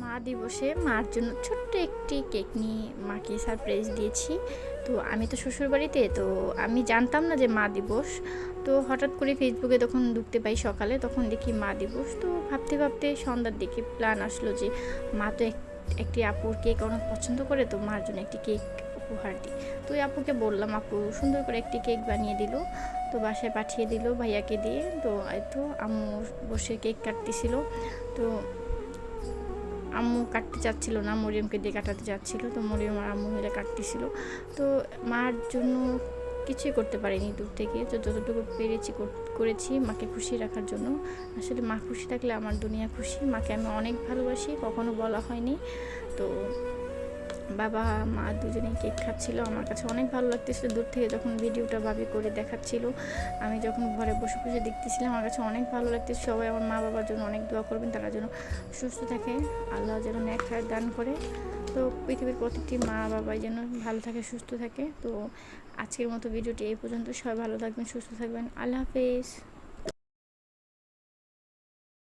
মা দিবসে মার জন্য ছোট্ট একটি কেক নিয়ে মাকে সারপ্রাইজ দিয়েছি। তো আমি তো শ্বশুরবাড়িতে, তো আমি জানতাম না যে মা দিবস। তো হঠাৎ করে ফেসবুকে তখন ঢুকতে পাই সকালে, তখন দেখি মা দিবস। তো ভাবতে ভাবতে সন্ধ্যার দিকে প্ল্যান আসলো যে মা তো একটি আপুর কেক অনেক পছন্দ করে, তো মার জন্য একটি কেক উপহার দিই। তো ওই আপুকে বললাম, আপু সুন্দর করে একটি কেক বানিয়ে দিল। তো বাসায় পাঠিয়ে দিল ভাইয়াকে দিয়ে। তো এই তো আম্মু বসে কেক কাটতেছিল। তো আম্মু কাটতে চাচ্ছিল না, মরিয়মকে দিয়ে কাটাতে চাচ্ছিল। তো মরিয়ম আর আম্মু মিলে কাটতেছিল। তো মার জন্য কিছুই করতে পারিনি দূর থেকে, তো যতটুকু পেরেছি করেছি মাকে খুশি রাখার জন্য। আসলে মা খুশি থাকলে আমার দুনিয়া খুশি। মাকে আমি অনেক ভালোবাসি, কখনো বলা হয়নি। তো বাবা মা দুজনেই কেক খাচ্ছিল, আমার কাছে অনেক ভালো লাগতেছিল দূর থেকে যখন ভিডিওটা ভাবি করে দেখাচ্ছিল। আমি যখন ঘরে বসে বসে দেখতেছিলাম, আমার কাছে অনেক ভালো লাগতেছে। সবাই আমার মা বাবার জন্য অনেক দোয়া করবেন, তারা যেন সুস্থ থাকে, আল্লাহ যেন নেক হায়াত দান করে। তো পৃথিবীর প্রত্যেকটি মা বাবাই যেন ভালো থাকে, সুস্থ থাকে। তো আজকের মতো ভিডিওটি এই পর্যন্ত। সবাই ভালো থাকবেন, সুস্থ থাকবেন। আল্লাহ হাফেজ।